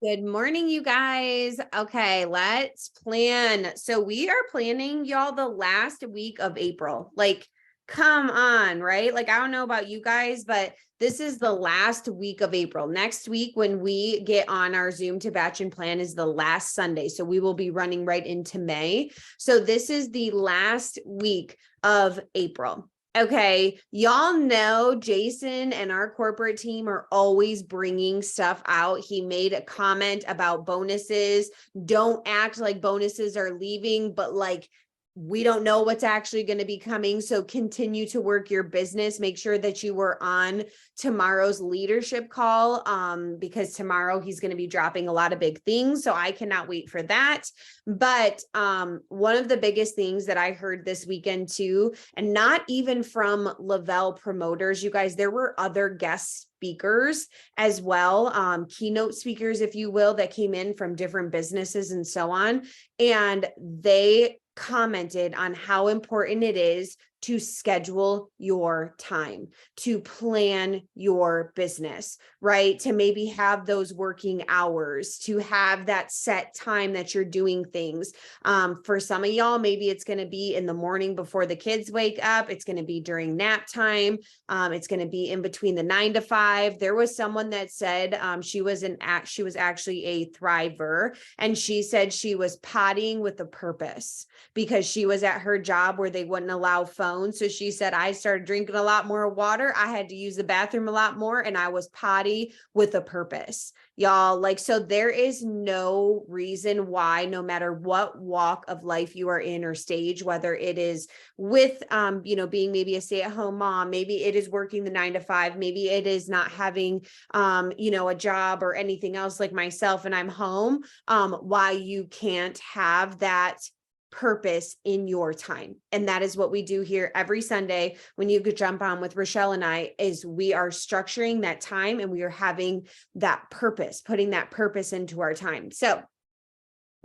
Good morning, you guys. Okay, let's plan. So we are planning, y'all, the last week of April. Like, come on, right? Like, I don't know about you guys, but this is the last week of April. Next week, when we get on our Zoom to batch and plan, is the last Sunday. So we will be running right into May. So this is the last week of April. Okay, y'all know Jason and our corporate team are always bringing stuff out. He made a comment about bonuses. Don't act like bonuses are leaving, but like we don't know what's actually going to be coming. So continue to work your business. Make sure that you were on tomorrow's leadership call because tomorrow he's going to be dropping a lot of big things. So I cannot wait for that. But one of the biggest things that I heard this weekend too, and not even from Lavelle promoters, you guys, there were other guest speakers as well, keynote speakers, if you will, that came in from different businesses and so on. And they commented on how important it is to schedule your time, to plan your business, right? To maybe have those working hours, to have that set time that you're doing things. For some of y'all, maybe it's going to be in the morning before the kids wake up. It's going to be during nap time. It's going to be in between the 9 to 5. There was someone that said she was actually a thriver, and she said she was pottying with a purpose because she was at her job where they wouldn't allow phones. So she said, I started drinking a lot more water. I had to use the bathroom a lot more, and I was potty with a purpose, y'all. Like, so there is no reason why, no matter what walk of life you are in or stage, whether it is with, being maybe a stay-at-home mom, maybe it is working the 9 to 5, maybe it is not having, a job or anything else like myself, and I'm home, why you can't have that purpose in your time. And that is what we do here every Sunday when you could jump on with Rochelle and I, is we are structuring that time and we are having that purpose, putting that purpose into our time. So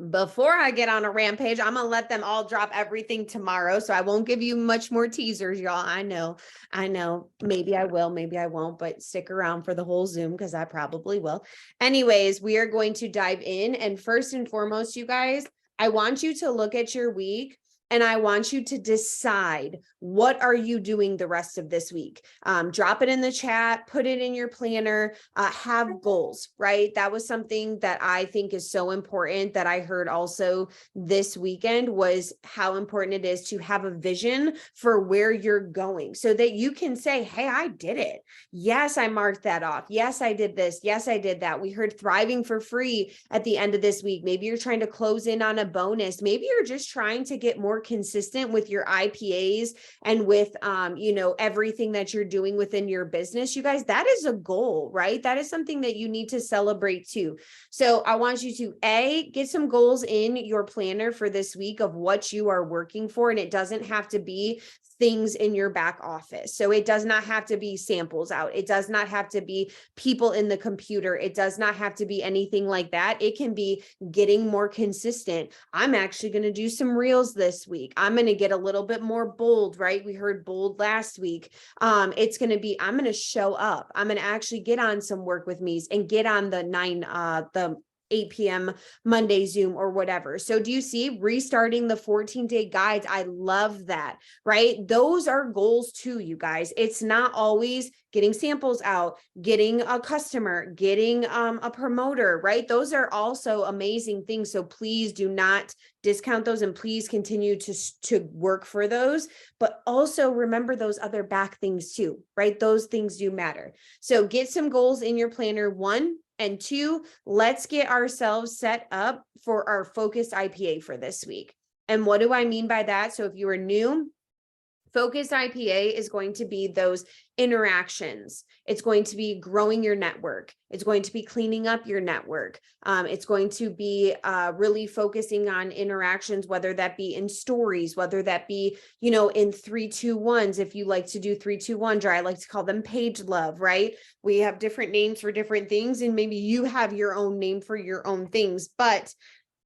before I get on a rampage, I'm going to let them all drop everything tomorrow. So I won't give you much more teasers, y'all. I know. Maybe I will, maybe I won't, but stick around for the whole Zoom because I probably will. Anyways, we are going to dive in. And first and foremost, you guys, I want you to look at your week and I want you to decide, what are you doing the rest of this week? Drop it in the chat, put it in your planner, have goals, right? That was something that I think is so important that I heard also this weekend, was how important it is to have a vision for where you're going so that you can say, hey, I did it. Yes, I marked that off. Yes, I did this. Yes, I did that. We heard thriving for free at the end of this week. Maybe you're trying to close in on a bonus. Maybe you're just trying to get more consistent with your IPAs and with, everything that you're doing within your business. You guys, that is a goal, right? That is something that you need to celebrate too. So I want you to get some goals in your planner for this week of what you are working for. And it doesn't have to be things in your back office. So it does not have to be samples out. It does not have to be people in the computer. It does not have to be anything like that. It can be getting more consistent. I'm actually going to do some reels this week. I'm going to get a little bit more bold, right? We heard bold last week. It's going to be, I'm going to show up. I'm going to actually get on some work with me's and get on the 8 p.m. Monday Zoom or whatever. So do you see restarting the 14-day guides? I love that, right? Those are goals too, you guys. It's not always getting samples out, getting a customer, getting a promoter, right? Those are also amazing things. So please do not discount those and please continue to work for those, but also remember those other back things too, right? Those things do matter. So get some goals in your planner, 1. And 2, let's get ourselves set up for our focused IPA for this week. And what do I mean by that? So if you are new, focused IPA is going to be those interactions. It's going to be growing your network. It's going to be cleaning up your network. It's going to be really focusing on interactions, whether that be in stories, whether that be, in 3-2-1s. If you like to do 3-2-1, or I like to call them page love, right? We have different names for different things, and maybe you have your own name for your own things, but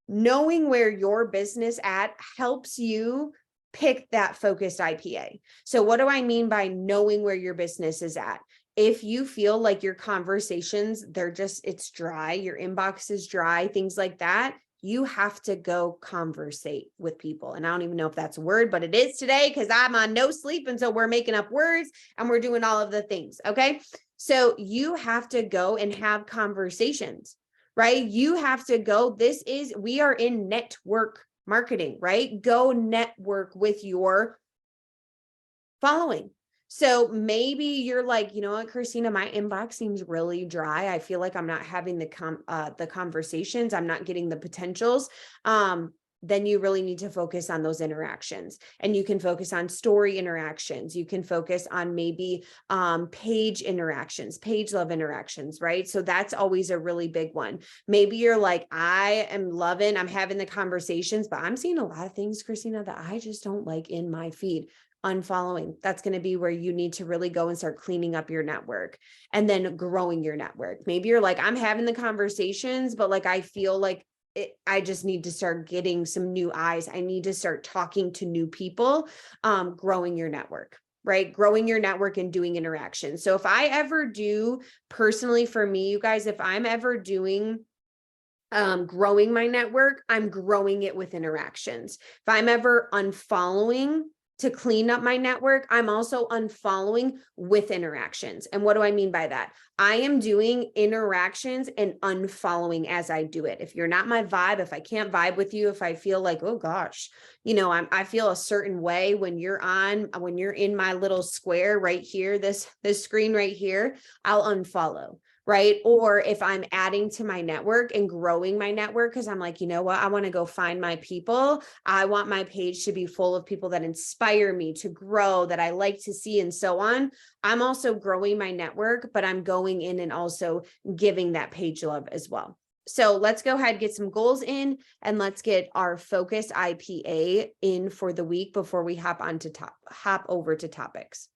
knowing where your business at helps you pick that focused IPA. So what do I mean by knowing where your business is at? if you feel like your conversations, it's dry, your inbox is dry, things like that, you have to go conversate with people. And I don't even know if that's a word, but it is today because I'm on no sleep. And so we're making up words and we're doing all of the things. Okay. So you have to go and have conversations, right? You have to go. We are in network marketing, right? Go network with your following. So maybe you're like, you know what, Christina, my inbox seems really dry. I feel like I'm not having the conversations. I'm not getting the potentials. Then you really need to focus on those interactions, and you can focus on story interactions. You can focus on maybe page interactions, page love interactions, right? So that's always a really big one. Maybe you're like, I'm having the conversations, but I'm seeing a lot of things, Christina, that I just don't like in my feed. Unfollowing. That's going to be where you need to really go and start cleaning up your network and then growing your network. Maybe you're like, I'm having the conversations, but like, I feel like I just need to start getting some new eyes. I need to start talking to new people, growing your network, right? Growing your network and doing interactions. So if I ever do personally for me, you guys, if I'm ever doing growing my network, I'm growing it with interactions. If I'm ever unfollowing to clean up my network, I'm also unfollowing with interactions. And what do I mean by that? I am doing interactions and unfollowing as I do it. If you're not my vibe, if I can't vibe with you, if I feel like, oh gosh, I feel a certain way when you're in my little square right here, this screen right here, I'll unfollow. Right. Or if I'm adding to my network and growing my network, because I'm like, you know what, I want to go find my people. I want my page to be full of people that inspire me to grow, that I like to see, and so on. I'm also growing my network, but I'm going in and also giving that page love as well. So let's go ahead, get some goals in, and let's get our focused IPA in for the week before we hop over to topics.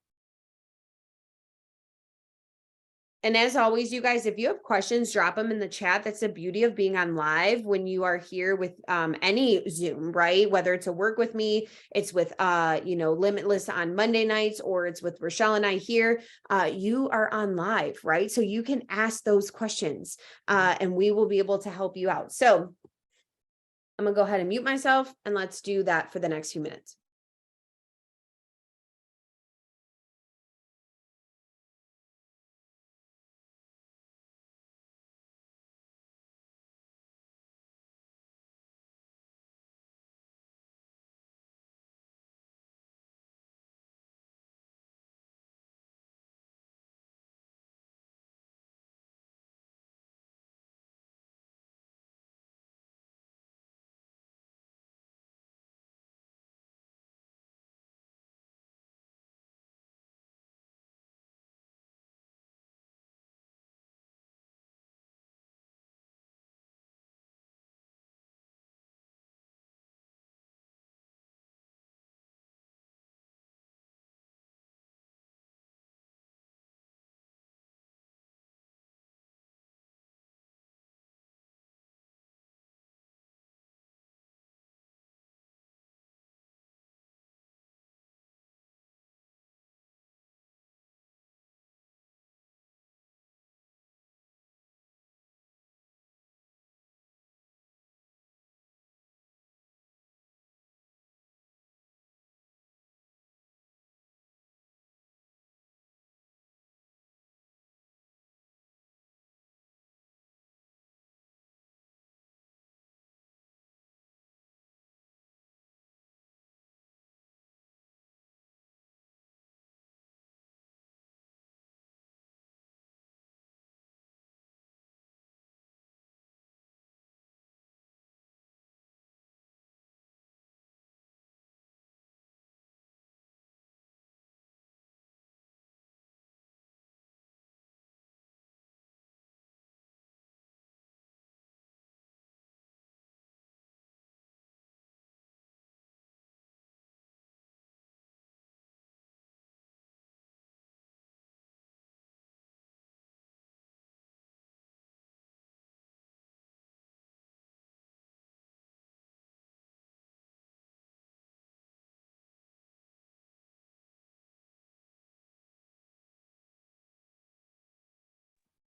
And as always, you guys, if you have questions, drop them in the chat. That's the beauty of being on live when you are here with any Zoom, right? Whether it's a work with me, it's with Limitless on Monday nights, or it's with Rochelle and I here. You are on live, right? So you can ask those questions and we will be able to help you out. So I'm gonna go ahead and mute myself, and let's do that for the next few minutes.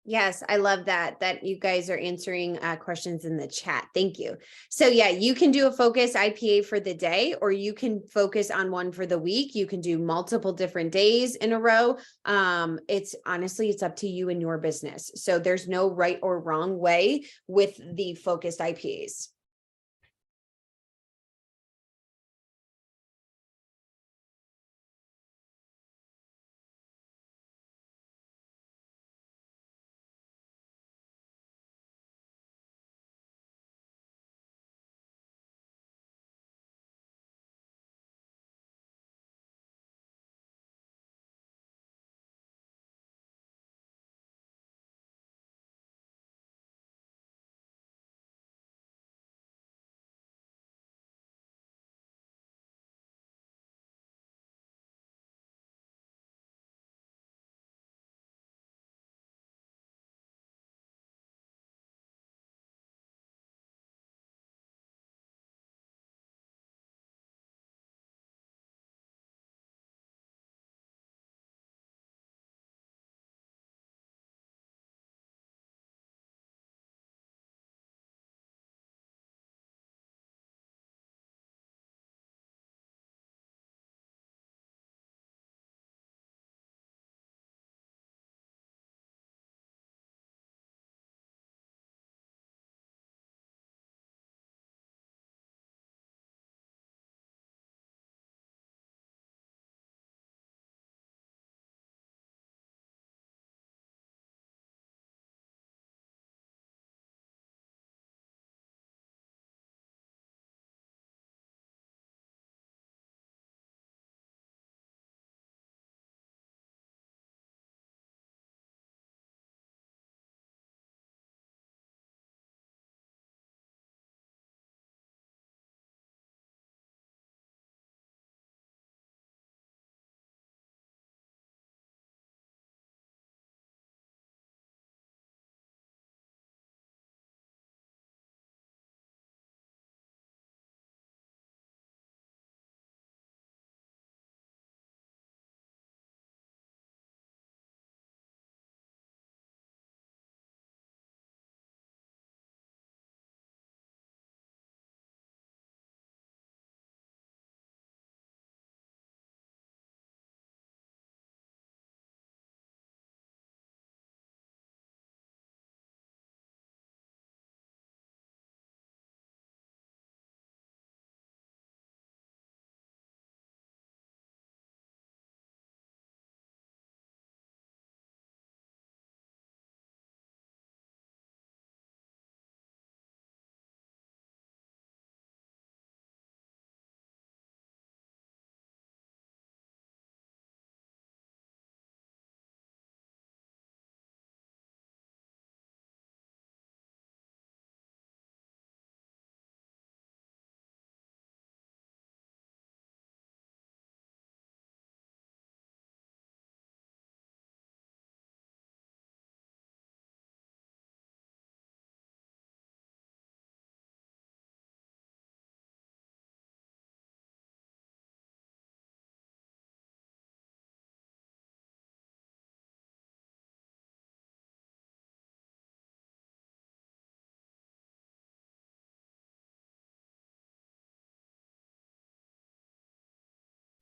Yes, I love that you guys are answering questions in the chat. Thank you. So yeah, you can do a focus IPA for the day, or you can focus on one for the week. You can do multiple different days in a row. It's honestly, it's up to you and your business. So there's no right or wrong way with the focused IPAs.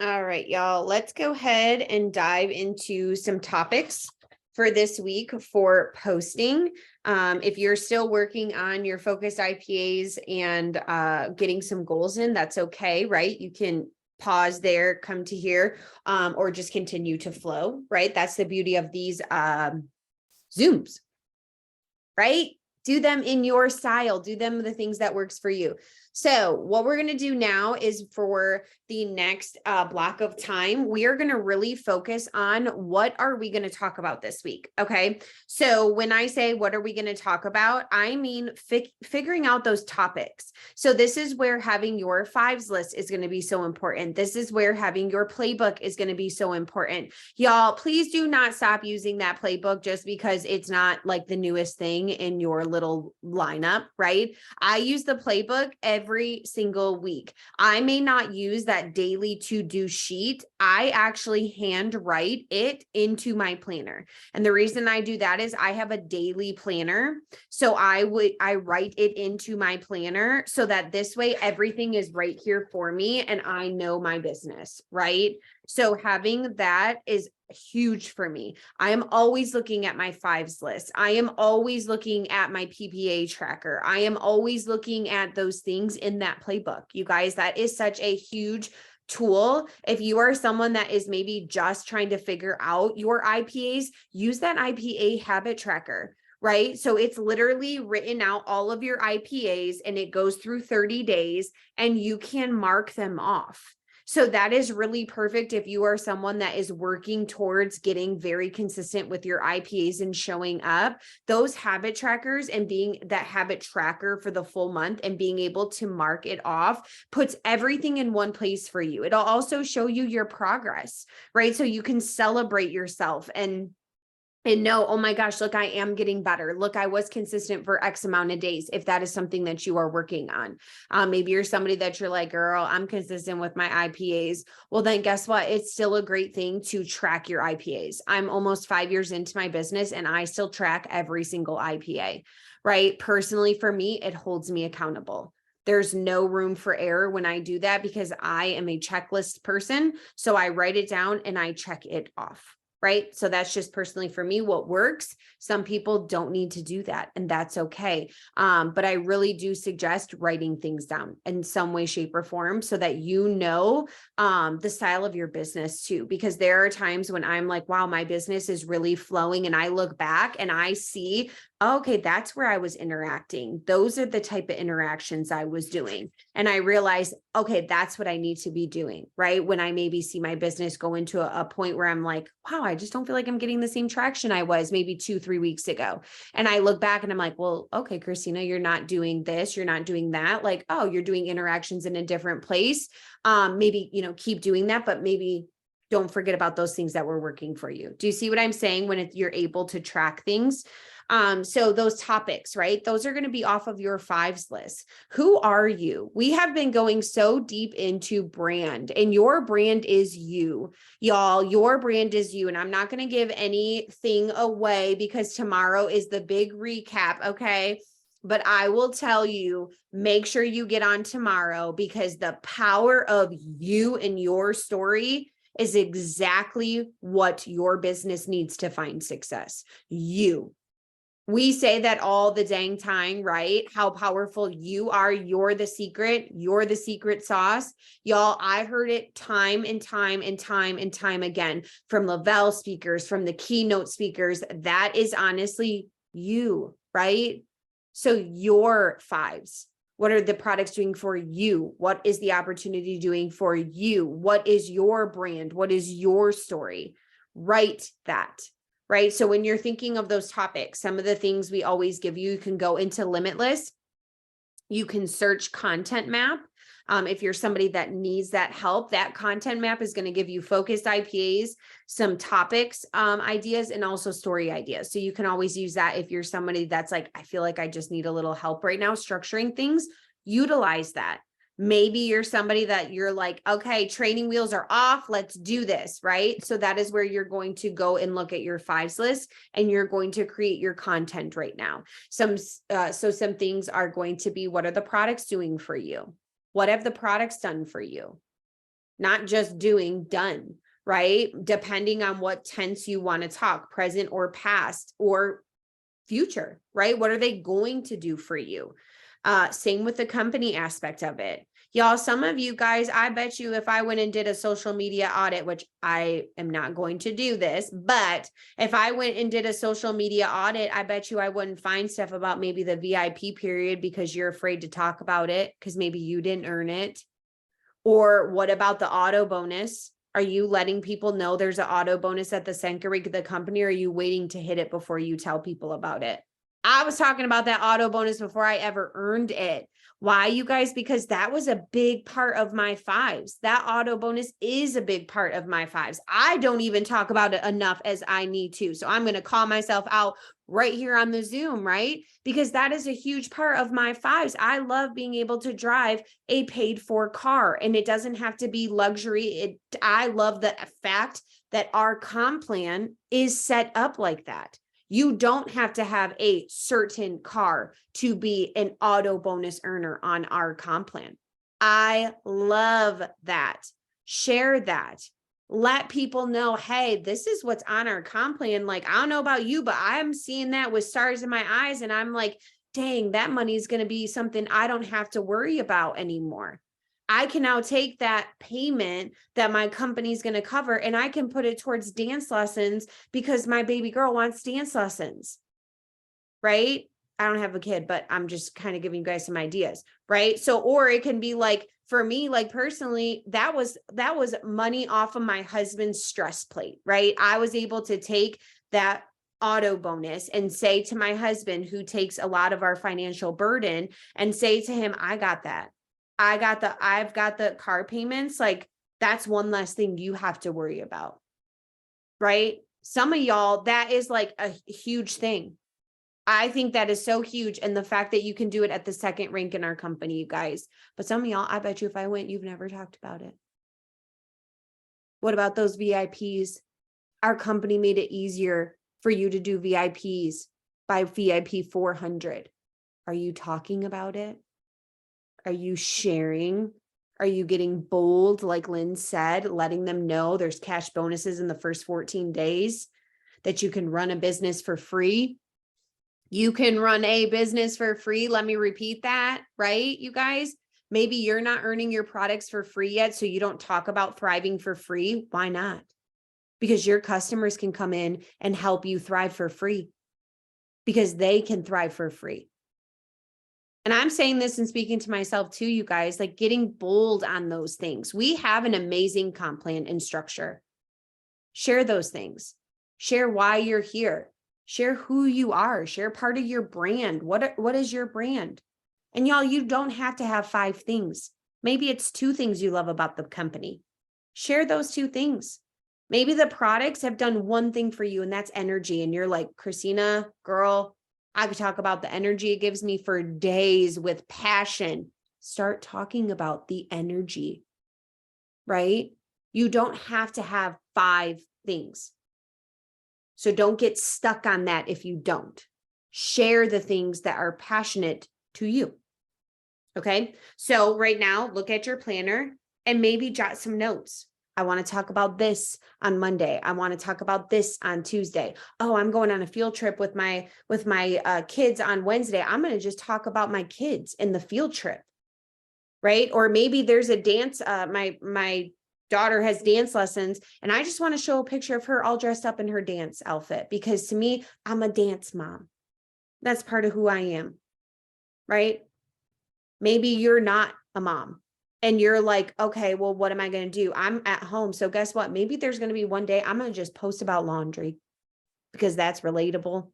All right, y'all, let's go ahead and dive into some topics for this week for posting. If you're still working on your focused IPAs and getting some goals in, that's okay, right? You can pause there, come to here, or just continue to flow, right? That's the beauty of these Zooms, right? Do them in your style, do them the things that works for you. So what we're going to do now is for the next block of time, we are going to really focus on what are we going to talk about this week. Okay. So when I say, what are we going to talk about? I mean, figuring out those topics. So this is where having your fives list is going to be so important. This is where having your playbook is going to be so important. Y'all, please do not stop using that playbook just because it's not like the newest thing in your little lineup, right? I use the playbook every single week. I may not use that daily to-do sheet. I actually hand write it into my planner. And the reason I do that is I have a daily planner. So I write it into my planner so that this way everything is right here for me and I know my business, right? So having that is huge for me. I am always looking at my fives list. I am always looking at my PPA tracker. I am always looking at those things in that playbook. You guys, that is such a huge tool. If you are someone that is maybe just trying to figure out your IPAs, use that IPA habit tracker, right? So it's literally written out all of your IPAs and it goes through 30 days and you can mark them off. So that is really perfect if you are someone that is working towards getting very consistent with your IPAs and showing up. Those habit trackers and being that habit tracker for the full month and being able to mark it off puts everything in one place for you. It'll also show you your progress, right? So you can celebrate yourself and know, oh my gosh, look, I am getting better. Look, I was consistent for X amount of days. If that is something that you are working on, maybe you're somebody that you're like, girl, I'm consistent with my IPAs. Well, then guess what? It's still a great thing to track your IPAs. I'm almost 5 years into my business and I still track every single IPA, right? Personally, for me, it holds me accountable. There's no room for error when I do that because I am a checklist person. So I write it down and I check it off. Right? So that's just personally for me, what works. Some people don't need to do that and that's okay. But I really do suggest writing things down in some way, shape or form so that you know the style of your business too, because there are times when I'm like, wow, my business is really flowing and I look back and I see, okay, that's where I was interacting. Those are the type of interactions I was doing. And I realized, okay, that's what I need to be doing, right? When I maybe see my business go into a point where I'm like, wow, I just don't feel like I'm getting the same traction I was maybe 2-3 weeks ago. And I look back and I'm like, well, okay, Christina, you're not doing this. You're not doing that. Like, oh, you're doing interactions in a different place. Maybe, keep doing that, but maybe don't forget about those things that were working for you. Do you see what I'm saying when you're able to track things? So those topics, right? Those are going to be off of your fives list. Who are you? We have been going so deep into brand and your brand is you, y'all. Your brand is you. And I'm not going to give anything away because tomorrow is the big recap. Okay. But I will tell you, make sure you get on tomorrow because the power of you and your story is exactly what your business needs to find success. You. We say that all the dang time, right? How powerful you are. You're the secret. You're the secret sauce. Y'all, I heard it time and time and time and time again from Lavelle speakers, from the keynote speakers. That is honestly you, right? So your fives. What are the products doing for you? What is the opportunity doing for you? What is your brand? What is your story? Write that. Right? So when you're thinking of those topics, some of the things we always give you, you can go into Limitless. You can search Content Map. If you're somebody that needs that help, that Content Map is going to give you focused IPAs, some topics, ideas, and also story ideas. So you can always use that if you're somebody that's like, I feel like I just need a little help right now structuring things, utilize that. Maybe you're somebody that you're like, okay, training wheels are off. Let's do this, right? So that is where you're going to go and look at your fives list and you're going to create your content right now. So some things are going to be, what are the products doing for you? What have the products done for you? Not just doing, done, right? Depending on what tense you want to talk, present or past or future, right? What are they going to do for you? Same with the company aspect of it. Y'all, some of you guys, I bet you if I went and did a social media audit, which I am not going to do this, but if I went and did a social media audit, I bet you I wouldn't find stuff about maybe the VIP period because you're afraid to talk about it because maybe you didn't earn it. Or what about the auto bonus? Are you letting people know there's an auto bonus at the Senkerig, the company, or are you waiting to hit it before you tell people about it? I was talking about that auto bonus before I ever earned it. Why, you guys? Because that was a big part of my fives. That auto bonus is a big part of my fives. I don't even talk about it enough as I need to. So I'm going to call myself out right here on the Zoom, right? Because that is a huge part of my fives. I love being able to drive a paid for car, and it doesn't have to be luxury. I love the fact that our comp plan is set up like that. You don't have to have a certain car to be an auto bonus earner on our comp plan. I love that. Share that. Let people know, hey, this is what's on our comp plan. Like, I don't know about you, but I'm seeing that with stars in my eyes. And I'm like, dang, that money is going to be something I don't have to worry about anymore. I can now take that payment that my company is going to cover and I can put it towards dance lessons because my baby girl wants dance lessons, right? I don't have a kid, but I'm just kind of giving you guys some ideas, right? So, or it can be like, for me, like personally, that was money off of my husband's stress plate, right? I was able to take that auto bonus and say to my husband, who takes a lot of our financial burden, and say to him, I got that. I've got the car payments. Like, that's one less thing you have to worry about, right? Some of y'all, that is like a huge thing. I think that is so huge. And the fact that you can do it at the second rank in our company, you guys. But some of y'all, I bet you if I went, you've never talked about it. What about those VIPs? Our company made it easier for you to do VIPs by VIP 400. Are you talking about it? Are you sharing? Are you getting bold, like Lynn said, letting them know there's cash bonuses in the first 14 days, that you can run a business for free? You can run a business for free. Let me repeat that, right, you guys? Maybe you're not earning your products for free yet, so you don't talk about thriving for free. Why not? Because your customers can come in and help you thrive for free, because they can thrive for free. And I'm saying this and speaking to myself too, you guys, like getting bold on those things. We have an amazing comp plan and structure. Share those things. Share why you're here. Share who you are. Share part of your brand. What is your brand? And y'all, you don't have to have 5 things. Maybe it's 2 things you love about the company. Share those 2 things. Maybe the products have done 1 thing for you, and that's energy. And you're like, Christina, girl, I could talk about the energy it gives me for days with passion. Start talking about the energy, right? You don't have to have 5 things. So don't get stuck on that if you don't. Share the things that are passionate to you. Okay. So right now, look at your planner and maybe jot some notes. I want to talk about this on Monday. I want to talk about this on Tuesday. Oh, I'm going on a field trip with my kids on Wednesday. I'm going to just talk about my kids in the field trip, right? Or maybe there's a dance. My daughter has dance lessons, and I just want to show a picture of her all dressed up in her dance outfit, because to me, I'm a dance mom. That's part of who I am, right? Maybe you're not a mom. And you're like, okay, well, what am I going to do? I'm at home. So guess what? Maybe there's going to be one day I'm going to just post about laundry, because that's relatable.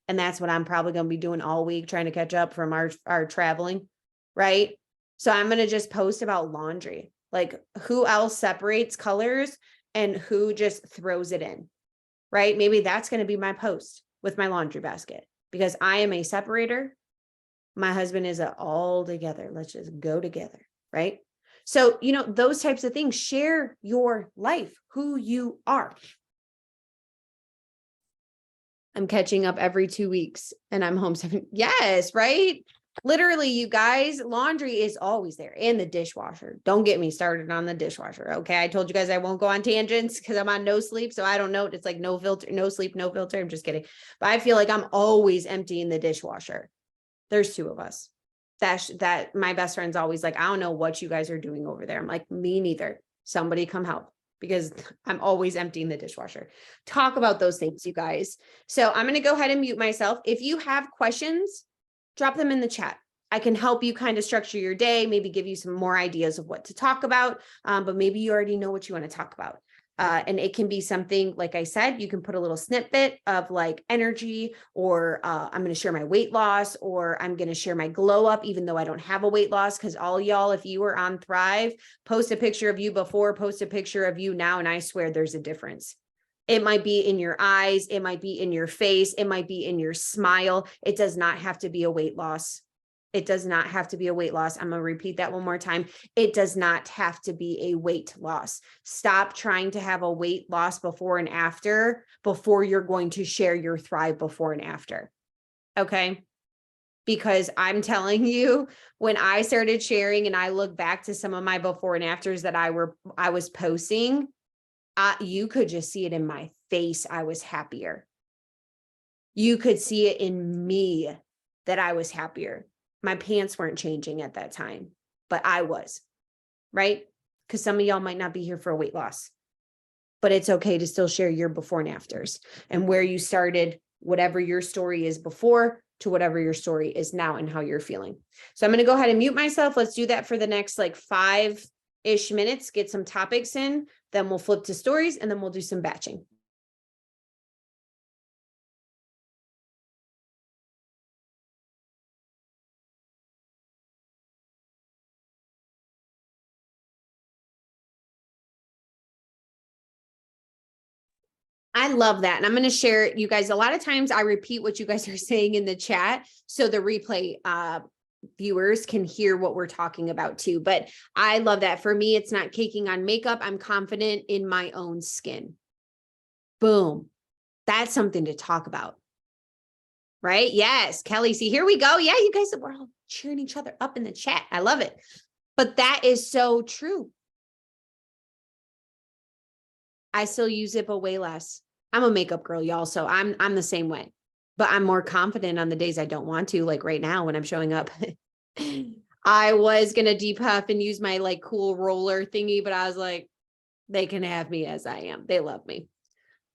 And that's what I'm probably going to be doing all week, trying to catch up from our traveling. Right. So I'm going to just post about laundry. Like, who else separates colors and who just throws it in? Right. Maybe that's going to be my post with my laundry basket, because I am a separator. My husband is all together. Let's just go together. Right. So, those types of things. Share your life, who you are. I'm catching up every 2 weeks and I'm home 7. Yes, right? Literally, you guys, laundry is always there, and the dishwasher. Don't get me started on the dishwasher. Okay. I told you guys I won't go on tangents because I'm on no sleep. So I don't know. It's like no filter, no sleep, no filter. I'm just kidding. But I feel like I'm always emptying the dishwasher. There's 2 of us. That my best friend's always like, I don't know what you guys are doing over there. I'm like, me neither. Somebody come help, because I'm always emptying the dishwasher. Talk about those things, you guys. So I'm going to go ahead and mute myself. If you have questions, drop them in the chat. I can help you kind of structure your day, maybe give you some more ideas of what to talk about. But maybe you already know what you want to talk about. And it can be something, like I said, you can put a little snippet of like energy, or I'm going to share my weight loss, or I'm going to share my glow up, even though I don't have a weight loss. Because all y'all, if you were on Thrive, post a picture of you before, post a picture of you now. And I swear there's a difference. It might be in your eyes. It might be in your face. It might be in your smile. It does not have to be a weight loss. It does not have to be a weight loss. I'm going to repeat that one more time. It does not have to be a weight loss. Stop trying to have a weight loss before and after before you're going to share your Thrive before and after. Okay. Because I'm telling you, when I started sharing and I look back to some of my before and afters that I was posting, you could just see it in my face. I was happier. You could see it in me that I was happier. My pants weren't changing at that time, but I was, right? Because some of y'all might not be here for a weight loss, but it's okay to still share your before and afters and where you started, whatever your story is before to whatever your story is now and how you're feeling. So I'm going to go ahead and mute myself. Let's do that for the next like 5-ish minutes, get some topics in, then we'll flip to stories and then we'll do some batching. I love that. And I'm going to share, you guys, a lot of times I repeat what you guys are saying in the chat so the replay viewers can hear what we're talking about too. But I love that. For me, it's not caking on makeup. I'm confident in my own skin. Boom. That's something to talk about. Right? Yes. Kelly, see, here we go. Yeah, you guys, we're all cheering each other up in the chat. I love it. But that is so true. I still use it, but way less. I'm a makeup girl, y'all. So I'm the same way, but I'm more confident on the days I don't want to, like right now when I'm showing up. I was going to depuff and use my like cool roller thingy, but I was like, they can have me as I am. They love me.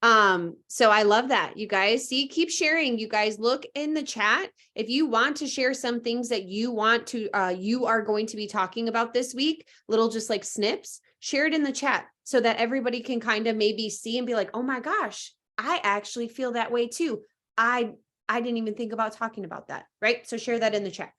So I love that. You guys see, keep sharing. You guys look in the chat. If you want to share some things that you want to, you are going to be talking about this week, little just like snips, share it in the chat so that everybody can kind of maybe see and be like, oh my gosh, I actually feel that way too. I didn't even think about talking about that. Right. So share that in the chat.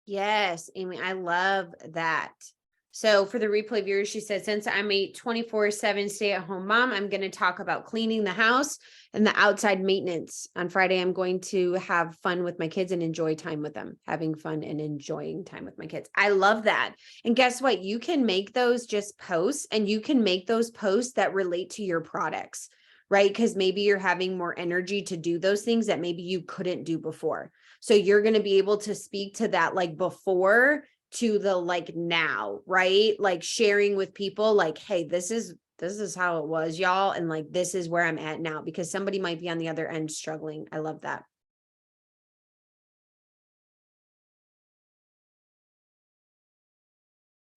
Yes, Amy, I love that. So for the replay viewers, she said, since I'm a 24/7 stay-at-home mom, I'm going to talk about cleaning the house and the outside maintenance. On Friday, I'm going to have fun with my kids and enjoy time with them, having fun and enjoying time with my kids. I love that. And guess what? You can make those just posts, and you can make those posts that relate to your products, right? Because maybe you're having more energy to do those things that maybe you couldn't do before. So you're going to be able to speak to that like before to the like now, right? Like sharing with people like, hey, this is how it was, y'all. And like, this is where I'm at now, because somebody might be on the other end struggling. I love that.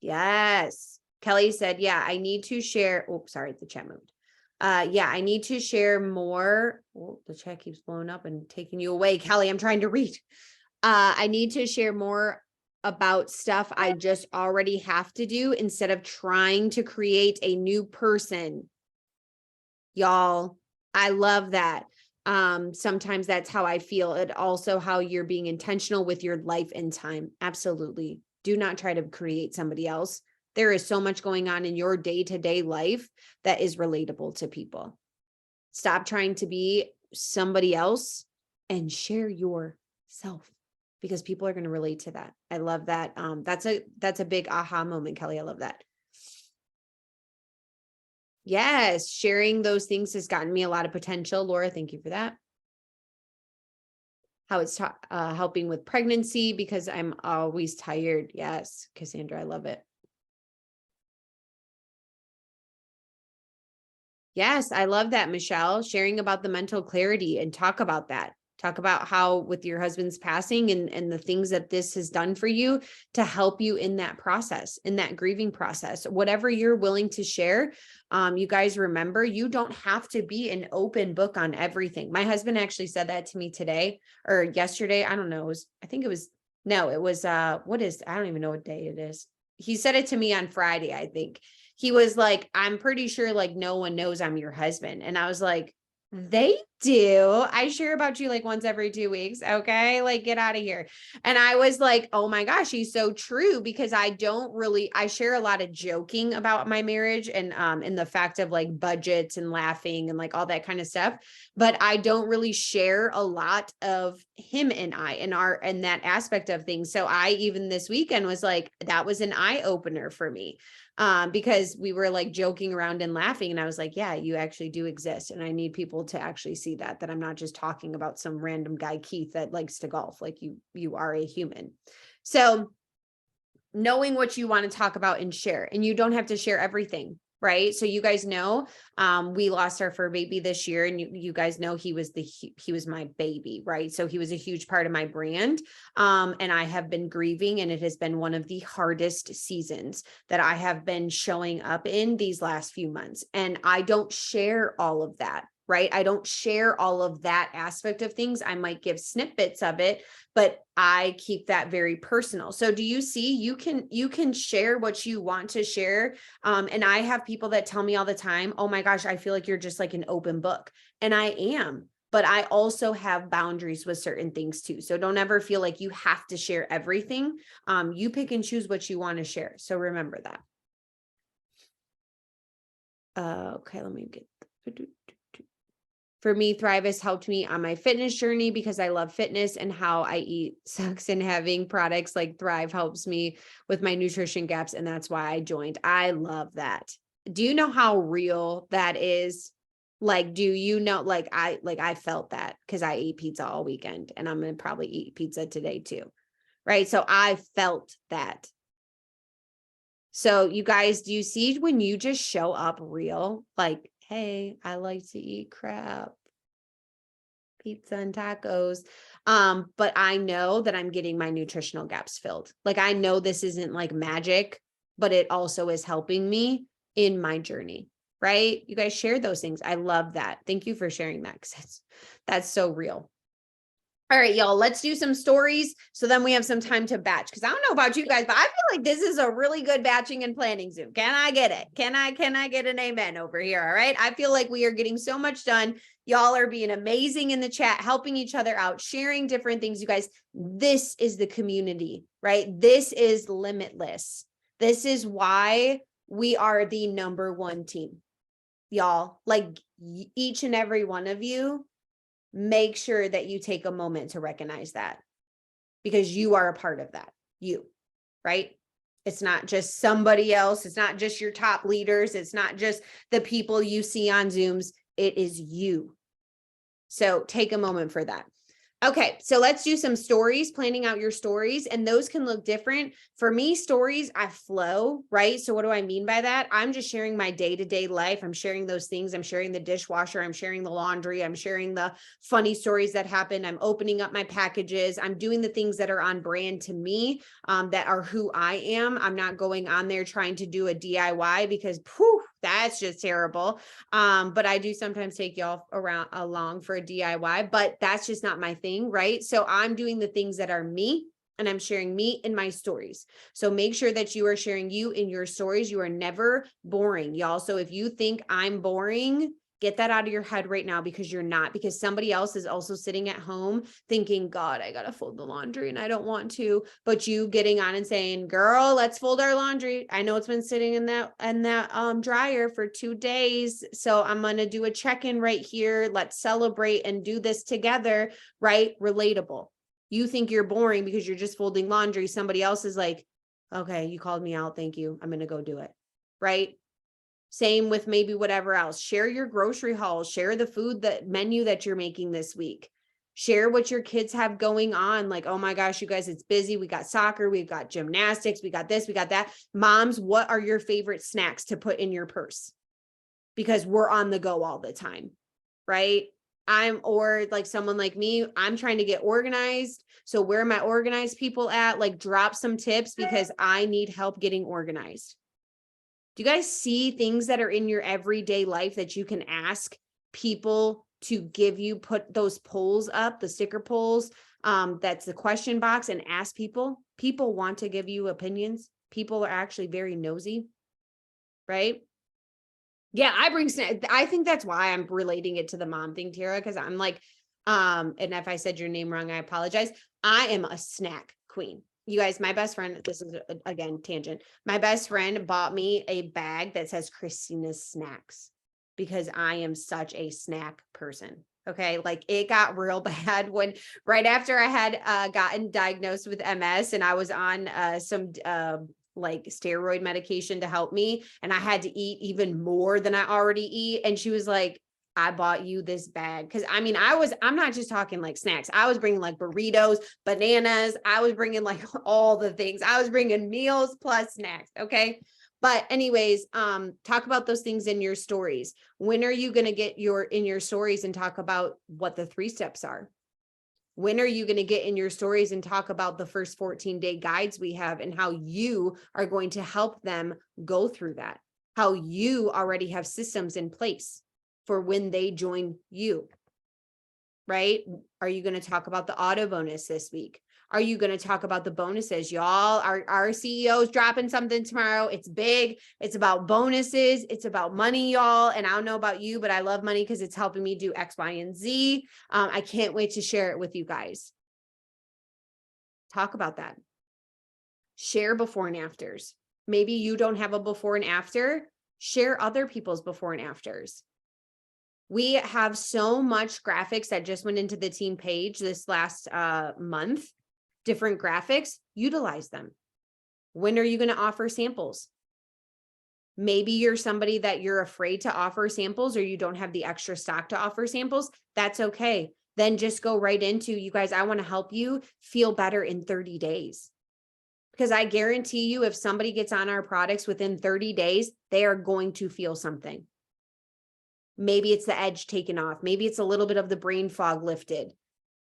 Yes. Kelly said, yeah, I need to share. Oh, sorry, the chat moved. Yeah, I need to share more. Oh, the chat keeps blowing up and taking you away. Kelly, I'm trying to read. I need to share more about stuff I just already have to do instead of trying to create a new person. Y'all, I love that. Sometimes that's how I feel. It also how you're being intentional with your life and time. Absolutely. Do not try to create somebody else. There is so much going on in your day-to-day life that is relatable to people. Stop trying to be somebody else and share yourself, because people are going to relate to that. I love that. That's a big aha moment, Kelly. I love that. Yes, sharing those things has gotten me a lot of potential. Laura, thank you for that. How it's helping with pregnancy because I'm always tired. Yes, Cassandra, I love it. Yes, I love that, Michelle. Sharing about the mental clarity and talk about that. Talk about how with your husband's passing and the things that this has done for you to help you in that process, in that grieving process, whatever you're willing to share. You guys remember, you don't have to be an open book on everything. My husband actually said that to me today or yesterday. I don't know. I don't even know what day it is. He said it to me on Friday, I think. He was like, I'm pretty sure like no one knows I'm your husband. And I was like, they do. I share about you like once every 2 weeks. Okay. Like get out of here. And I was like, oh my gosh, he's so true, because I share a lot of joking about my marriage and the fact of like budgets and laughing and like all that kind of stuff. But I don't really share a lot of him and I and that aspect of things. So I even this weekend was like, that was an eye opener for me. Because we were like joking around and laughing. And I was like, yeah, you actually do exist. And I need people to actually see that I'm not just talking about some random guy, Keith, that likes to golf. Like you are a human. So knowing what you want to talk about and share, and you don't have to share everything. Right. So you guys know, we lost our fur baby this year, and you guys know he was my baby. Right. So he was a huge part of my brand. And I have been grieving, and it has been one of the hardest seasons that I have been showing up in these last few months. And I don't share all of that. Right. I don't share all of that aspect of things. I might give snippets of it, but I keep that very personal. So do you see, you can share what you want to share. And I have people that tell me all the time, oh my gosh, I feel like you're just like an open book. And I am, but I also have boundaries with certain things too. So don't ever feel like you have to share everything. You pick and choose what you want to share. So remember that. Okay, let me get. For me, Thrive has helped me on my fitness journey because I love fitness and how I eat sucks, and having products like Thrive helps me with my nutrition gaps. And that's why I joined. I love that. Do you know how real that is? Like, do you know, I felt that because I ate pizza all weekend, and I'm going to probably eat pizza today too. Right. So I felt that. So you guys, do you see when you just show up real, like, hey, I like to eat crap, pizza and tacos. But I know that I'm getting my nutritional gaps filled. Like I know this isn't like magic, but it also is helping me in my journey. Right? You guys share those things. I love that. Thank you for sharing that, because that's so real. All right, y'all, let's do some stories. So then we have some time to batch. Cause I don't know about you guys, but I feel like this is a really good batching and planning Zoom. Can I get it? Can I get an amen over here? All right. I feel like we are getting so much done. Y'all are being amazing in the chat, helping each other out, sharing different things. You guys, this is the community, right? This is limitless. This is why we are the number one team, y'all. Like each and every one of you, make sure that you take a moment to recognize that, because you are a part of that, right? It's not just somebody else. It's not just your top leaders. It's not just the people you see on Zooms. It is you. So take a moment for that. Okay, so let's do some stories, planning out your stories, and those can look different. For me, stories, I flow, right? So what do I mean by that? I'm just sharing my day-to-day life. I'm sharing those things. I'm sharing the dishwasher. I'm sharing the laundry. I'm sharing the funny stories that happen. I'm opening up my packages. I'm doing the things that are on brand to me, that are who I am. I'm not going on there trying to do a DIY because, poof, that's just terrible. But I do sometimes take y'all along for a DIY, but that's just not my thing, right? So I'm doing the things that are me, and I'm sharing me in my stories. So make sure that you are sharing you in your stories. You are never boring, y'all. So if you think I'm boring, get that out of your head right now, because you're not, because somebody else is also sitting at home thinking, God, I got to fold the laundry and I don't want to, but you getting on and saying, girl, let's fold our laundry. I know it's been sitting in that dryer for 2 days. So I'm going to do a check-in right here. Let's celebrate and do this together, right? Relatable. You think you're boring because you're just folding laundry. Somebody else is like, okay, you called me out. Thank you. I'm going to go do it. Right? Same with maybe whatever else. Share your grocery hauls, share the food, that menu that you're making this week. Share what your kids have going on. Like, oh my gosh, you guys, it's busy. We got soccer, we've got gymnastics, we got this, we got that. Moms, what are your favorite snacks to put in your purse? Because we're on the go all the time, right? Or like someone like me, I'm trying to get organized. So where are my organized people at? Like drop some tips, because I need help getting organized. Do you guys see things that are in your everyday life that you can ask people to give you, put those polls up, the sticker polls, that's the question box, and ask people? People want to give you opinions. People are actually very nosy, right? Yeah, I bring snack. I think that's why I'm relating it to the mom thing, Tara, because I'm like, and if I said your name wrong, I apologize. I am a snack queen. You guys, my best friend, this is again, tangent. My best friend bought me a bag that says Christina's Snacks, because I am such a snack person. Okay. Like it got real bad when right after I had gotten diagnosed with MS, and I was on some like steroid medication to help me, and I had to eat even more than I already eat. And she was like, I bought you this bag. Cause I mean, I'm not just talking like snacks. I was bringing like burritos, bananas. I was bringing like all the things. I was bringing meals plus snacks. Okay. But anyways, talk about those things in your stories. When are you going to get in your stories and talk about what the 3 steps are? When are you going to get in your stories and talk about the first 14-day guides we have, and how you are going to help them go through that? How you already have systems in place for when they join you, right? Are you going to talk about the auto bonus this week? Are you going to talk about the bonuses? Y'all, our CEO is dropping something tomorrow. It's big. It's about bonuses. It's about money, y'all. And I don't know about you, but I love money because it's helping me do X, Y, and Z. I can't wait to share it with you guys. Talk about that. Share before and afters. Maybe you don't have a before and after. Share other people's before and afters. We have so much graphics that just went into the team page this last month. Different graphics, utilize them. When are you going to offer samples? Maybe you're somebody that you're afraid to offer samples, or you don't have the extra stock to offer samples. That's okay. Then just go right into, you guys, I want to help you feel better in 30 days. Because I guarantee you, if somebody gets on our products within 30 days, they are going to feel something. Maybe it's the edge taken off. Maybe it's a little bit of the brain fog lifted.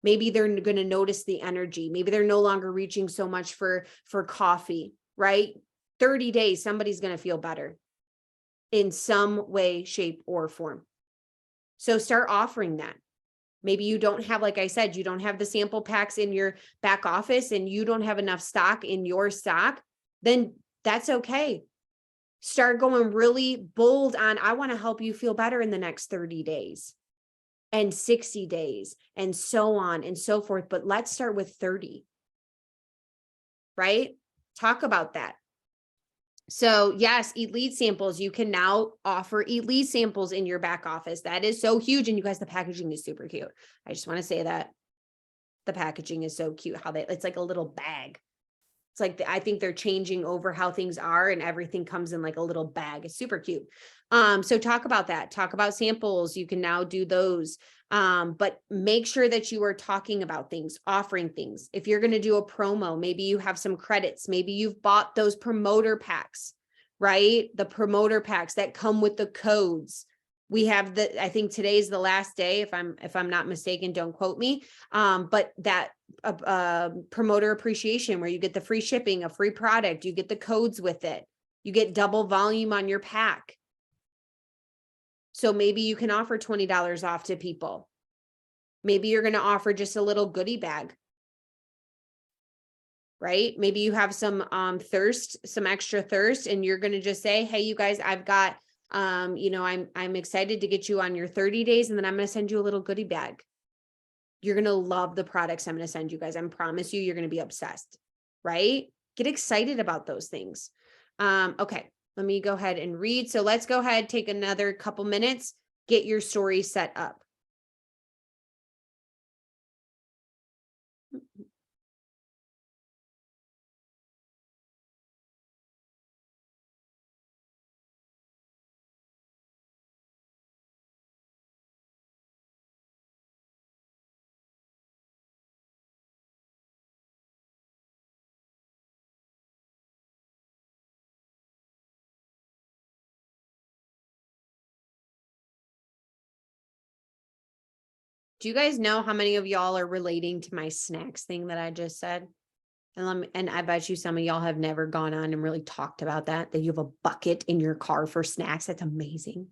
Maybe they're going to notice the energy. Maybe they're no longer reaching so much for coffee, right? 30 days, somebody's going to feel better in some way, shape, or form. So start offering that. Maybe you don't have, like I said, you don't have the sample packs in your back office and you don't have enough stock in your stock, then that's okay. Start going really bold on, I want to help you feel better in the next 30 days and 60 days and so on and so forth. But let's start with 30, right? Talk about that. So yes, Eat Lead samples. You can now offer Eat Lead samples in your back office. That is so huge. And you guys, the packaging is super cute. I just want to say that the packaging is so cute. How it's like a little bag. It's like, I think they're changing over how things are and everything comes in like a little bag. It's super cute. So talk about that. Talk about samples. You can now do those. But make sure that you are talking about things, offering things. If you're going to do a promo, maybe you have some credits. Maybe you've bought those promoter packs, right? The promoter packs that come with the codes. We have I think today's the last day, if I'm not mistaken, don't quote me. But that promoter appreciation where you get the free shipping, a free product, you get the codes with it. You get double volume on your pack. So maybe you can offer $20 off to people. Maybe you're going to offer just a little goodie bag, right? Maybe you have some some extra thirst, and you're going to just say, hey, you guys, I've got, I'm excited to get you on your 30 days. And then I'm going to send you a little goodie bag. You're going to love the products I'm going to send you guys. I promise you, you're going to be obsessed, right? Get excited about those things. Okay. Let me go ahead and read. So let's go ahead, take another couple minutes, get your story set up. Do you guys know how many of y'all are relating to my snacks thing that I just said? And I bet you some of y'all have never gone on and really talked about that you have a bucket in your car for snacks. That's amazing.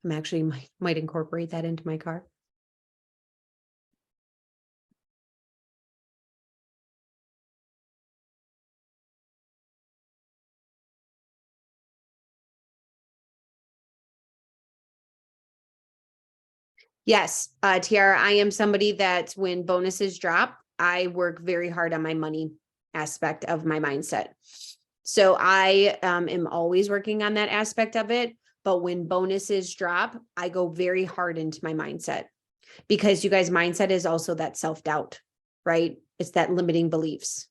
I'm actually might incorporate that into my car. Yes, Tiara, I am somebody that when bonuses drop, I work very hard on my money aspect of my mindset. So I am always working on that aspect of it. But when bonuses drop, I go very hard into my mindset, because you guys, mindset is also that self-doubt, right? It's that limiting beliefs.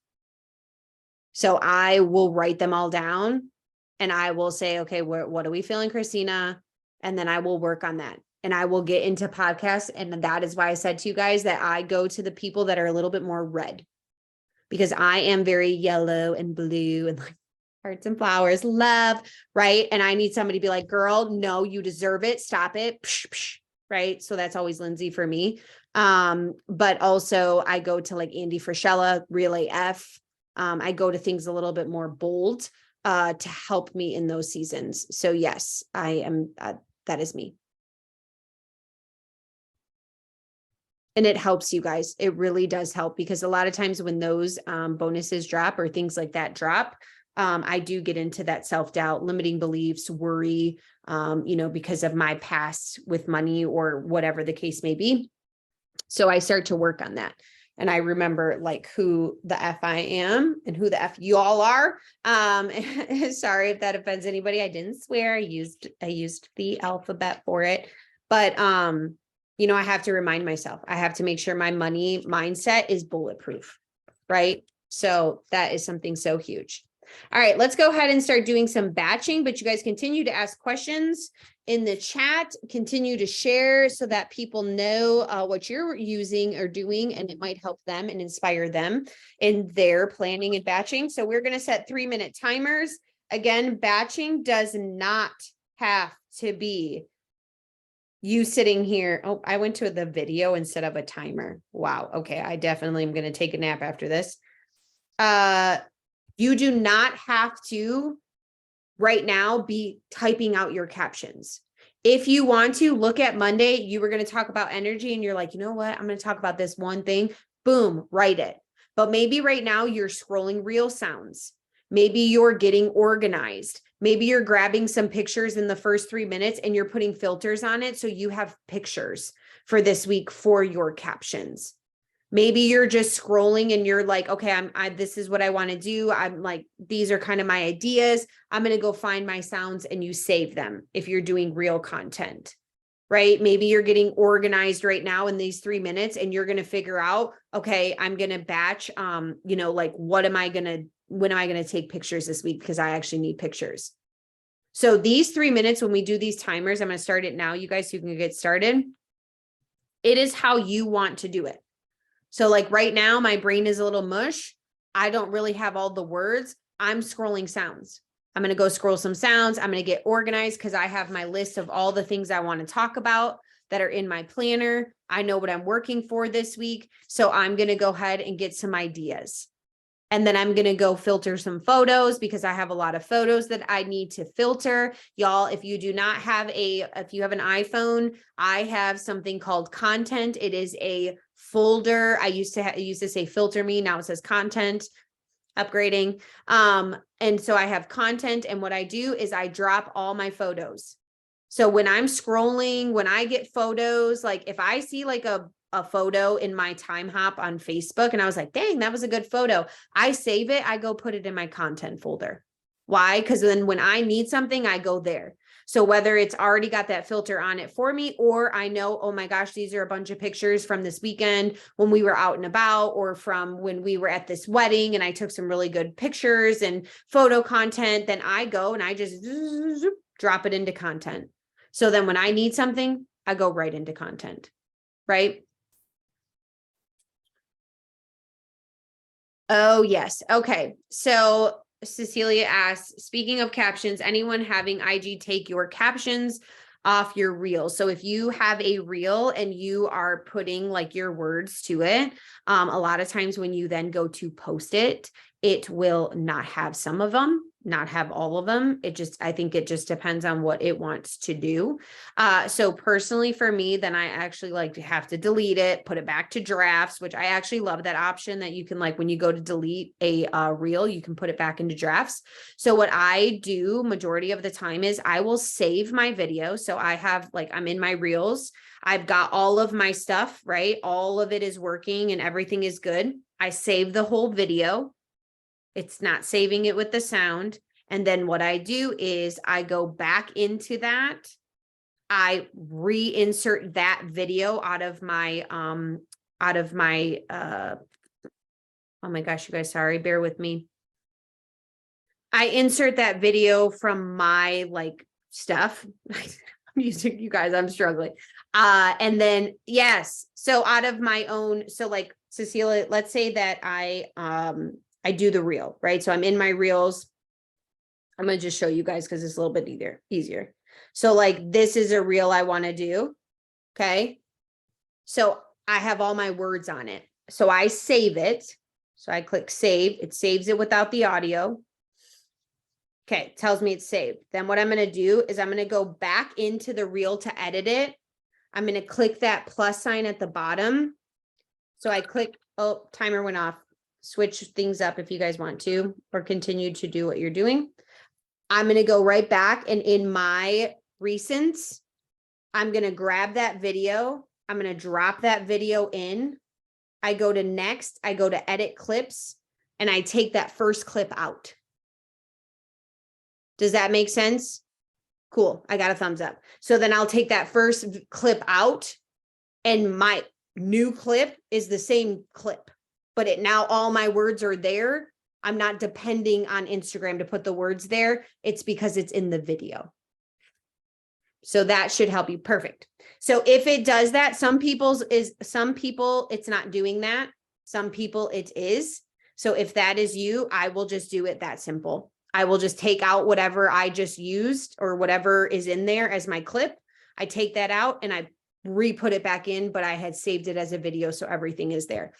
So I will write them all down and I will say, okay, what are we feeling, Christina? And then I will work on that. And I will get into podcasts. And that is why I said to you guys that I go to the people that are a little bit more red, because I am very yellow and blue and like hearts and flowers, love, right? And I need somebody to be like, girl, no, you deserve it. Stop it. Psh, psh, right? So that's always Lindsay for me. But also I go to like Andy Frischella, Real AF. I go to things a little bit more bold to help me in those seasons. So yes, I am, that is me. And it helps you guys. It really does help, because a lot of times when those bonuses drop or things like that drop, I do get into that self-doubt, limiting beliefs, worry, because of my past with money or whatever the case may be. So I start to work on that. And I remember like who the F I am and who the F you all are. Sorry if that offends anybody. I didn't swear. I used the alphabet for it. But I have to remind myself, I have to make sure my money mindset is bulletproof, right? So that is something so huge. All right, let's go ahead and start doing some batching, but you guys continue to ask questions in the chat, continue to share so that people know what you're using or doing, and it might help them and inspire them in their planning and batching. So we're going to set 3-minute timers. Again, batching does not have to be you sitting here. Oh, I went to the video instead of a timer. Wow. Okay. I definitely am going to take a nap after this. You do not have to right now be typing out your captions. If you want to look at Monday, you were going to talk about energy and you're like, you know what? I'm going to talk about this one thing. Boom, write it. But maybe right now you're scrolling reel sounds. Maybe you're getting organized. Maybe you're grabbing some pictures in the first 3 minutes and you're putting filters on it. So you have pictures for this week for your captions. Maybe you're just scrolling and you're like, okay, this is what I want to do. I'm like, these are kind of my ideas. I'm going to go find my sounds, and you save them if you're doing real content, right? Maybe you're getting organized right now in these 3 minutes and you're going to figure out, okay, I'm going to batch, like, when am I going to take pictures this week? Because I actually need pictures. So these 3 minutes, when we do these timers, I'm going to start it now, you guys, so you can get started. It is how you want to do it. So like right now, my brain is a little mush. I don't really have all the words. I'm scrolling sounds. I'm going to go scroll some sounds. I'm going to get organized because I have my list of all the things I want to talk about that are in my planner. I know what I'm working for this week. So I'm going to go ahead and get some ideas. And then I'm going to go filter some photos because I have a lot of photos that I need to filter. Y'all, if you have an iPhone, I have something called Content. It is a folder. I used to say Filter Me. Now it says Content. Upgrading. And so I have Content. And what I do is I drop all my photos. So when I'm scrolling, when I get photos, like if I see like a photo in my time hop on Facebook and I was like, dang, that was a good photo, I save it. I go put it in my content folder. Why? Because then when I need something, I go there. So whether it's already got that filter on it for me, or I know, oh my gosh, these are a bunch of pictures from this weekend when we were out and about, or from when we were at this wedding and I took some really good pictures and photo content, then I go and I just drop it into content. So then when I need something, I go right into content, right? Oh, yes. Okay. So Cecilia asks, speaking of captions, anyone having IG take your captions off your reel? So if you have a reel and you are putting like your words to it, a lot of times when you then go to post it, it will not have some of them, not have all of them. I think it just depends on what it wants to do. So personally for me, then I actually like to have to delete it, put it back to drafts, which I actually love that option that you can, like, when you go to delete a reel, you can put it back into drafts. So what I do majority of the time is I will save my video. So I have, like, I'm in my reels. I've got all of my stuff, right? All of it is working and everything is good. I save the whole video. It's not saving it with the sound. And then what I do is I go back into that. I reinsert that video out of my, oh my gosh, you guys, sorry, bear with me. I insert that video from my like stuff. I'm using, you guys, I'm struggling. And then, yes. So out of my own, so like Cecilia, let's say that I do the reel, right? So I'm in my reels. I'm going to just show you guys because it's a little bit easier. So like, this is a reel I want to do. Okay. So I have all my words on it. So I save it. So I click save. It saves it without the audio. Okay. It tells me it's saved. Then what I'm going to do is I'm going to go back into the reel to edit it. I'm going to click that plus sign at the bottom. So I click, oh, timer went off. Switch things up if you guys want to, or continue to do what you're doing. I'm going to go right back, and in my recents, I'm going to grab that video. I'm going to drop that video in. I go to next, I go to edit clips, and I take that first clip out. Does that make sense? Cool. I got a thumbs up. So then I'll take that first clip out, and my new clip is the same clip, but now all my words are there. I'm not depending on Instagram to put the words there. It's because it's in the video. So that should help you. Perfect. So if it does that, some people it's not doing that. Some people it is. So if that is you, I will just do it that simple. I will just take out whatever I just used or whatever is in there as my clip. I take that out and I re-put it back in, but I had saved it as a video. So everything is there.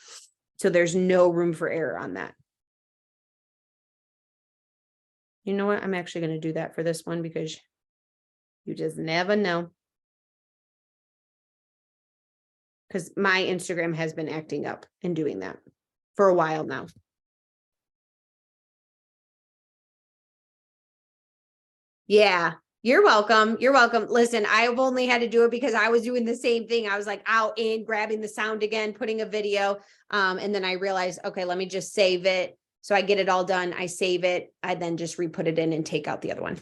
So there's no room for error on that. You know what? I'm actually going to do that for this one because You just never know. Because my Instagram has been acting up and doing that for a while now. Yeah, you're welcome. You're welcome. Listen, I've only had to do it because I was doing the same thing. I was like out in grabbing the sound again, putting a video. And then I realized, okay, let me just save it. So I get it all done. I save it. I then just re-put it in and take out the other one.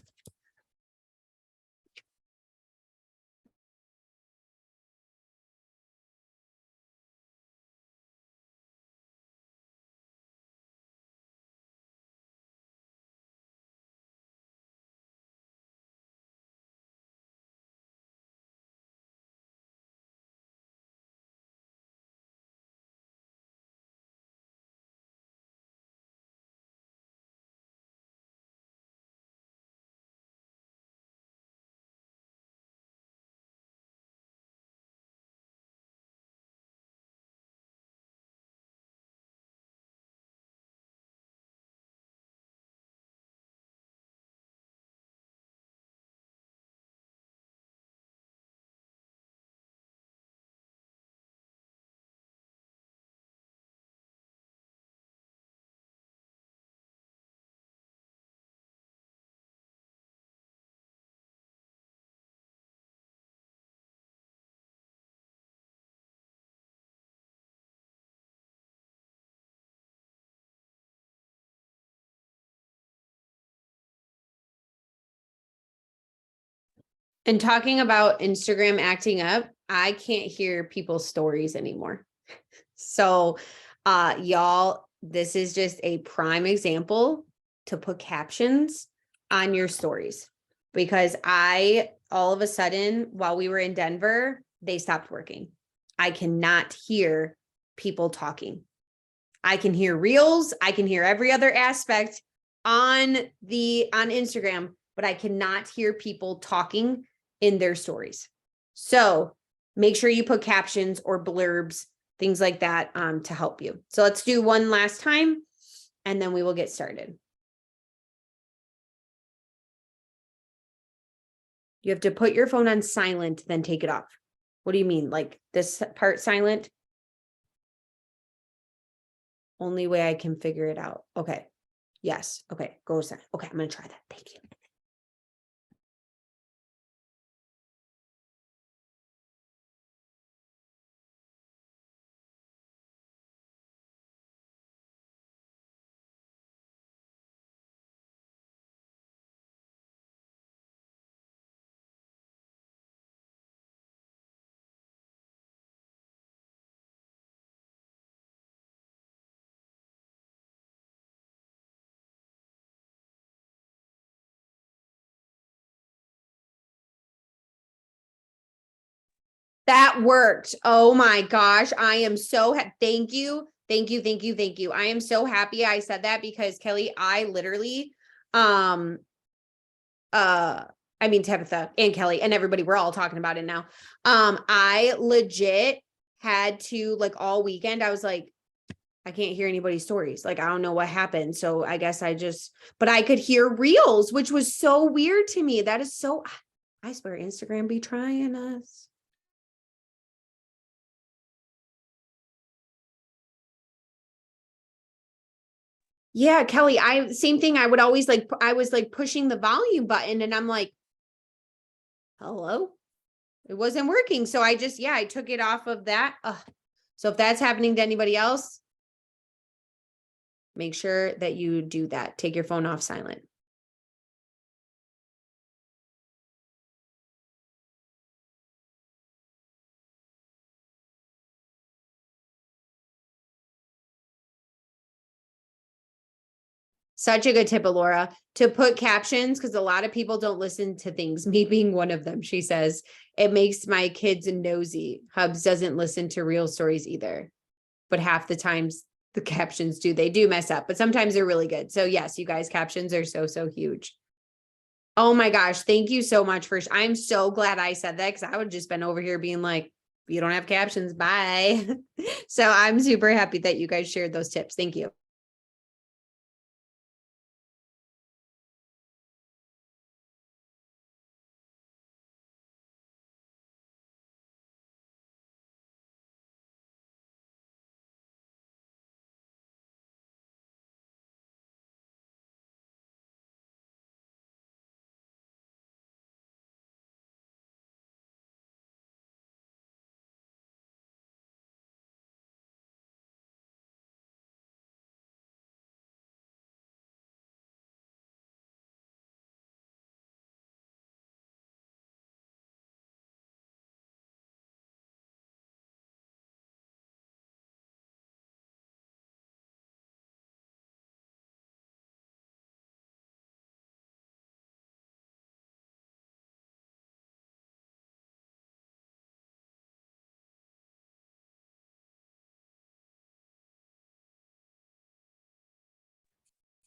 And talking about Instagram acting up, I can't hear people's stories anymore. So, y'all, this is just a prime example to put captions on your stories because all of a sudden, while we were in Denver, they stopped working. I cannot hear people talking. I can hear reels. I can hear every other aspect on Instagram, but I cannot hear people talking in their stories. So make sure you put captions or blurbs, things like that, to help you. So let's do one last time and then we will get started. You have to put your phone on silent, then take it off. What do you mean? Like this part silent? Only way I can figure it out. Okay. Yes. Okay. Go silent. Okay. I'm going to try that. Thank you. That worked. Oh my gosh. I am so thank you. Thank you. Thank you. Thank you. I am so happy I said that because Kelly, I literally I mean Tabitha and Kelly and everybody, we're all talking about it now. I legit had to like all weekend, I was like, I can't hear anybody's stories. Like, I don't know what happened. So I guess but I could hear reels, which was so weird to me. That is so, I swear Instagram be trying us. Yeah, Kelly, same thing. I would always I was like pushing the volume button and I'm like, hello, it wasn't working. So I took it off of that. So if that's happening to anybody else, make sure that you do that. Take your phone off silent. Such a good tip, Laura, to put captions because a lot of people don't listen to things. Me being one of them, she says, it makes my kids nosy. Hubs doesn't listen to real stories either, but half the times the captions do. They do mess up, but sometimes they're really good. So yes, you guys, captions are so, so huge. Oh my gosh. Thank you so much I'm so glad I said that because I would have just been over here being like, you don't have captions, bye. So I'm super happy that you guys shared those tips. Thank you.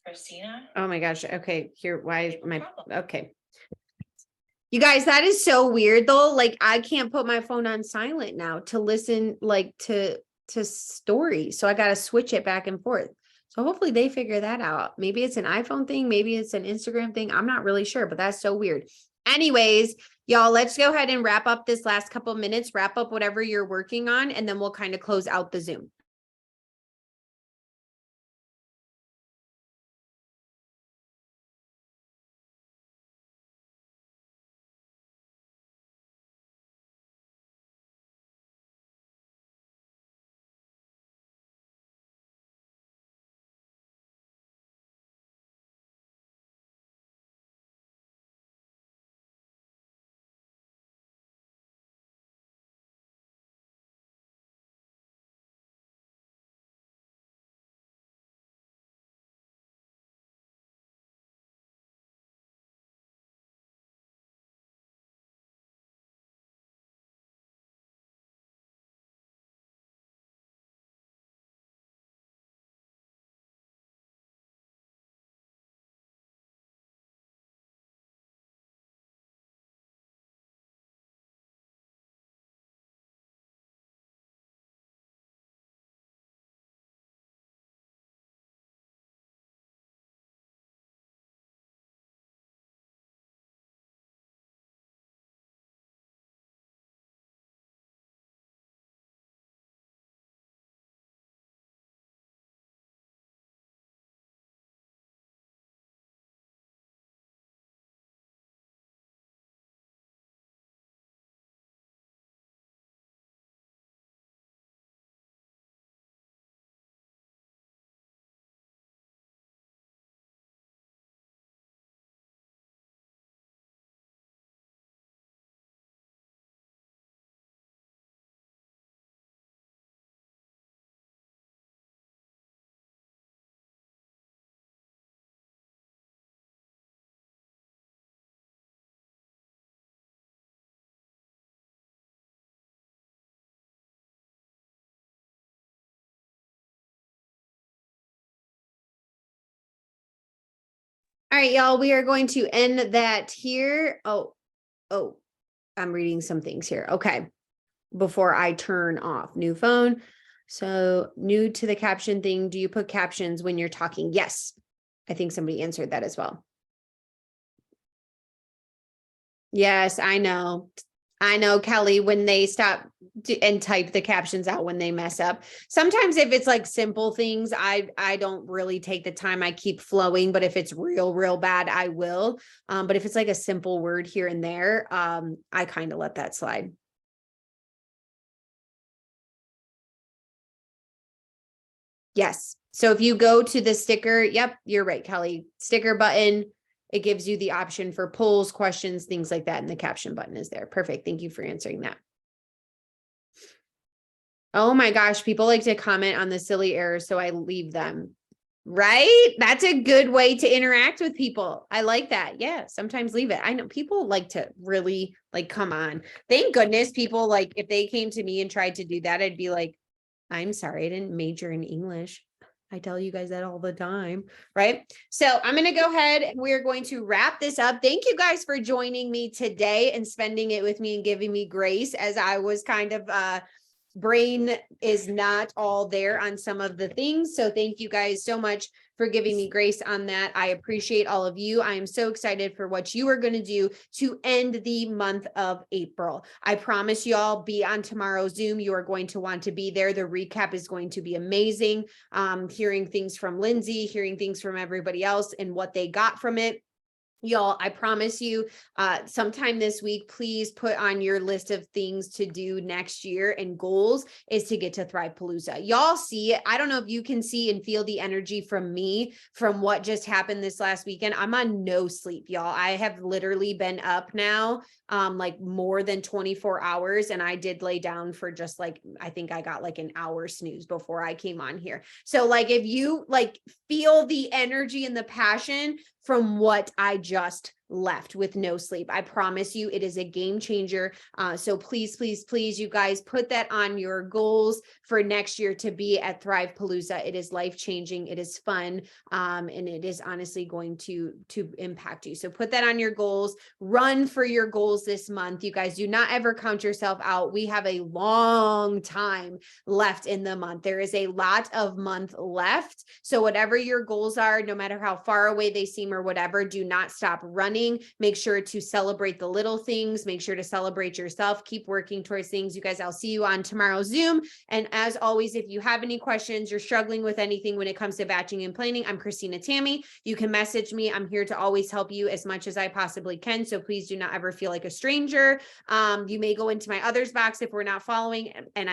Christina. Oh my gosh. Okay. Here, why is No my, problem. okay. You guys, that is so weird though. Like I can't put my phone on silent now to listen like to stories. So I got to switch it back and forth. So hopefully they figure that out. Maybe it's an iPhone thing, maybe it's an Instagram thing. I'm not really sure, but that's so weird. Anyways, y'all, let's go ahead and wrap up this last couple minutes, wrap up whatever you're working on, and then we'll kind of close out the Zoom. All right, y'all, we are going to end that here. Oh, I'm reading some things here. Okay. Before I turn off new phone. So new to the caption thing. Do you put captions when you're talking? Yes. I think somebody answered that as well. Yes, I know. I know, Kelly, when they stop and type the captions out when they mess up. Sometimes if it's like simple things, I don't really take the time. I keep flowing, but if it's real bad, I will. But if it's like a simple word here and there, I kind of let that slide. Yes. So if you go to the sticker, yep, you're right, Kelly. Sticker button, it gives you the option for polls, questions, things like that. And the caption button is there. Perfect. Thank you for answering that. Oh my gosh, people like to comment on the silly errors, so I leave them. Right? That's a good way to interact with people. I like that. Yeah, sometimes leave it. I know people like to really like, come on. Thank goodness people like, if they came to me and tried to do that, I'd be like, I'm sorry, I didn't major in English. I tell you guys that all the time, right? So I'm going to go ahead. We're going to wrap this up. Thank you guys for joining me today and spending it with me and giving me grace as I was kind of, brain is not all there on some of the things. So thank you guys so much for giving me grace on that. I appreciate all of you. I am so excited for what you are going to do to end the month of April. I promise y'all, be on tomorrow's Zoom. You are going to want to be there. The recap is going to be amazing. Hearing things from Lindsay, hearing things from everybody else and what they got from it. Y'all, I promise you, sometime this week, please put on your list of things to do next year and goals is to get to Thrivepalooza. Y'all see it. I don't know if you can see and feel the energy from me from what just happened this last weekend. I'm on no sleep, y'all. I have literally been up now like more than 24 hours. And I did lay down for just like, I think I got like an hour snooze before I came on here. So like, if you like feel the energy and the passion from what I just left with no sleep. I promise you, it is a game changer. So please, please, please, you guys put that on your goals for next year to be at Thrive Palooza. It is life-changing. It is fun. And it is honestly going to impact you. So put that on your goals, run for your goals this month. You guys do not ever count yourself out. We have a long time left in the month. There is a lot of month left. So whatever your goals are, no matter how far away they seem or whatever, do not stop running. Make sure to celebrate the little things. Make sure to celebrate yourself. Keep working towards things. You guys, I'll see you on tomorrow's Zoom. And as always, if you have any questions, you're struggling with anything when it comes to batching and planning, I'm Christina Tammy. You can message me. I'm here to always help you as much as I possibly can. So please do not ever feel like a stranger. You may go into my others box if we're not following, and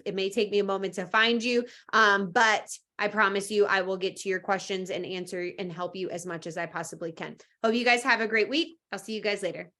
it may take me a moment to find you. But I promise you, I will get to your questions and answer and help you as much as I possibly can. Hope you guys have a great week. I'll see you guys later.